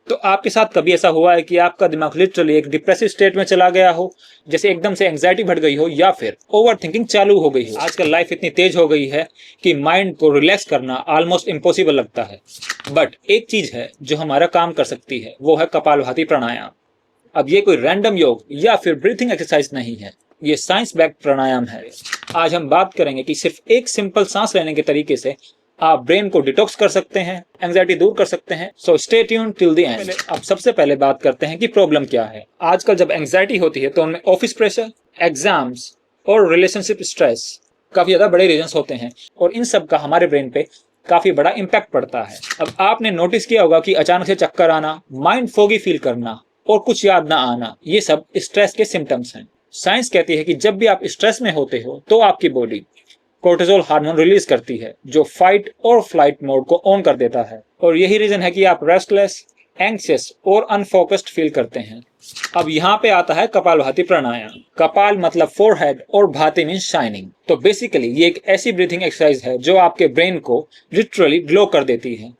तो आपके साथ कभी ऐसा हुआ है कि आपका दिमाग लिटरली एक डिप्रेसिव स्टेट में चला गया हो, जैसे एकदम से एंग्जाइटी बढ़ गई हो या फिर ओवर थिंकिंग चालू हो गई हो? आजकल लाइफ इतनी तेज हो गई है कि माइंड को रिलैक्स करना ऑलमोस्ट इम्पॉसिबल लगता है। बट एक चीज है जो हमारा काम कर सकती है, वो है कपालभाति प्राणायाम। अब ये कोई रैंडम योग या फिर ब्रीथिंग एक्सरसाइज नहीं है, ये साइंस बैक्ड प्राणायाम है। आज हम बात करेंगे कि सिर्फ एक सिंपल सांस लेने के तरीके से आप ब्रेन को डिटॉक्स कर सकते हैं, एंजाइटी दूर कर सकते हैं। So stay tuned till the end. अब सबसे पहले बात करते हैं कि प्रॉब्लम क्या है। आजकल जब एंजाइटी होती है तो उनमें ऑफिस प्रेशर, एग्जाम्स और रिलेशनशिप स्ट्रेस काफी ज्यादा बड़े रीजंस होते हैं और इन सब का हमारे ब्रेन पे काफी बड़ा इम्पैक्ट पड़ता है। अब आपने नोटिस किया होगा कि अचानक से चक्कर आना, माइंड फोगी फील करना और कुछ याद ना आना, ये सब स्ट्रेस के सिम्टम्स हैं। साइंस कहती है कि जब भी आप स्ट्रेस में होते हो तो आपकी बॉडी कोर्टिसोल हार्मोन रिलीज करती है जो फाइट और फ्लाइट मोड को ऑन कर देता है, और यही रीजन है कि आप रेस्टलेस, एंग्शियस और अनफोकस्ड फील करते हैं। अब यहाँ पे आता है कपालभाति प्राणायाम। कपाल मतलब फोरहेड और भाति मीन शाइनिंग। तो बेसिकली ये एक ऐसी ब्रीथिंग एक्सरसाइज है जो आपके ब्रेन को लिटरली ग्लो कर देती है।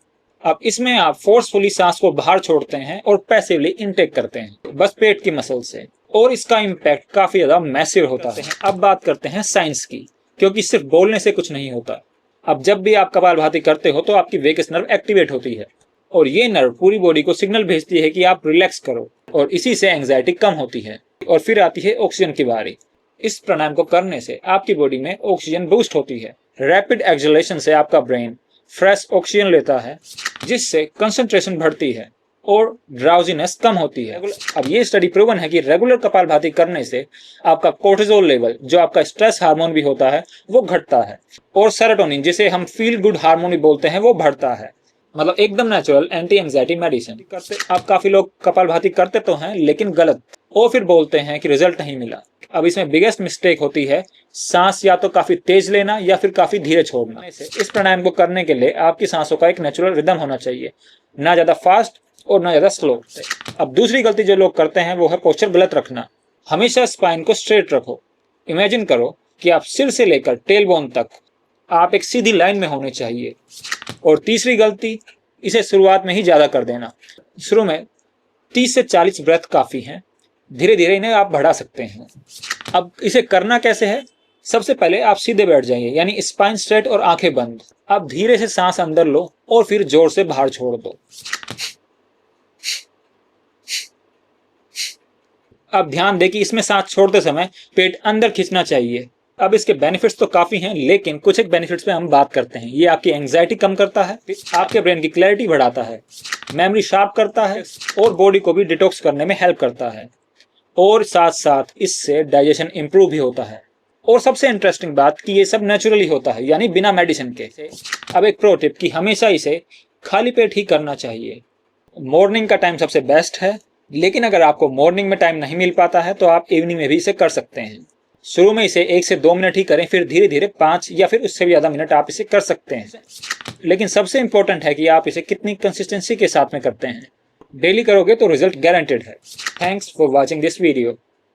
अब इसमें आप फोर्सफुली सांस को बाहर छोड़ते हैं और पैसिवली इनटेक करते हैं, बस पेट की मसल से, और इसका इम्पैक्ट काफी ज्यादा मैसिव होता है। अब बात करते हैं साइंस की, क्योंकि सिर्फ बोलने से कुछ नहीं होता। अब जब भी आप कपालभाति करते हो तो आपकी वेगस नर्व एक्टिवेट होती है और ये नर्व पूरी बॉडी को सिग्नल भेजती है कि आप रिलैक्स करो, और इसी से एंग्जाइटी कम होती है। और फिर आती है ऑक्सीजन की बारी। इस प्राणायाम को करने से आपकी बॉडी में ऑक्सीजन बूस्ट होती है। रैपिड एक्सहेलेशन से आपका ब्रेन फ्रेश ऑक्सीजन लेता है, जिससे कंसंट्रेशन बढ़ती है और ड्राउजीनेस कम होती है। अब ये स्टडी प्रूवन है कि रेगुलर कपालभाति करने से आपका कोर्टिसोल लेवल, जो आपका स्ट्रेस हार्मोन भी होता है, वो घटता है, और सेरोटोनिन, जिसे हम फील गुड हार्मोन भी बोलते हैं, वो बढ़ता है। मतलब एकदम नेचुरल एंटी एंजाइटी मेडिसिन। अब काफी लोग कपालभाति करते तो हैं लेकिन गलत, और फिर बोलते हैं कि रिजल्ट नहीं मिला। अब इसमें बिगेस्ट मिस्टेक होती है सांस या तो काफी तेज लेना या फिर काफी धीरे छोड़ना। इस प्राणायाम को करने के लिए आपकी सांसों का एक नेचुरल रिदम होना चाहिए, ना ज्यादा फास्ट और ना ज्यादा स्लो। अब दूसरी गलती जो लोग करते हैं वो है पोस्चर गलत रखना। हमेशा स्पाइन को स्ट्रेट रखो। इमेजिन करो कि आप सिर से लेकर टेल बोन तक आप एक सीधी लाइन में होने चाहिए। और तीसरी गलती, इसे शुरुआत में ही ज्यादा कर देना। शुरू में 30 से 40 ब्रेथ काफी हैं, धीरे धीरे इन्हें आप बढ़ा सकते हैं। अब इसे करना कैसे है? सबसे पहले आप सीधे बैठ जाइए, यानी स्पाइन स्ट्रेट और आंखें बंद। आप धीरे से सांस अंदर लो और फिर जोर से बाहर छोड़ दो। अब ध्यान दें कि इसमें सांस छोड़ते समय पेट अंदर खींचना चाहिए। अब इसके बेनिफिट्स तो काफी हैं, लेकिन कुछ एक बेनिफिट्स पे हम बात करते हैं। ये आपकी एंग्जाइटी कम करता है, आपके ब्रेन की क्लैरिटी बढ़ाता है, मेमोरी शार्प करता है और बॉडी को भी डिटॉक्स करने में हेल्प करता है, और साथ साथ इससे डाइजेशन इंप्रूव भी होता है। और सबसे इंटरेस्टिंग बात कि ये सब नेचुरली होता है, यानी बिना मेडिसिन के। अब एक प्रो टिप कि हमेशा इसे खाली पेट ही करना चाहिए। मॉर्निंग का टाइम सबसे बेस्ट है, लेकिन अगर आपको मॉर्निंग में टाइम नहीं मिल पाता है तो आप इवनिंग में भी इसे कर सकते हैं। शुरू में इसे 1 से 2 मिनट ही करें, फिर धीरे धीरे 5 या फिर उससे भी ज्यादा मिनट आप इसे कर सकते हैं। लेकिन सबसे इंपॉर्टेंट है कि आप इसे कितनी कंसिस्टेंसी के साथ में करते हैं। डेली करोगे तो रिजल्ट गारंटेड है। Thanks for watching this video.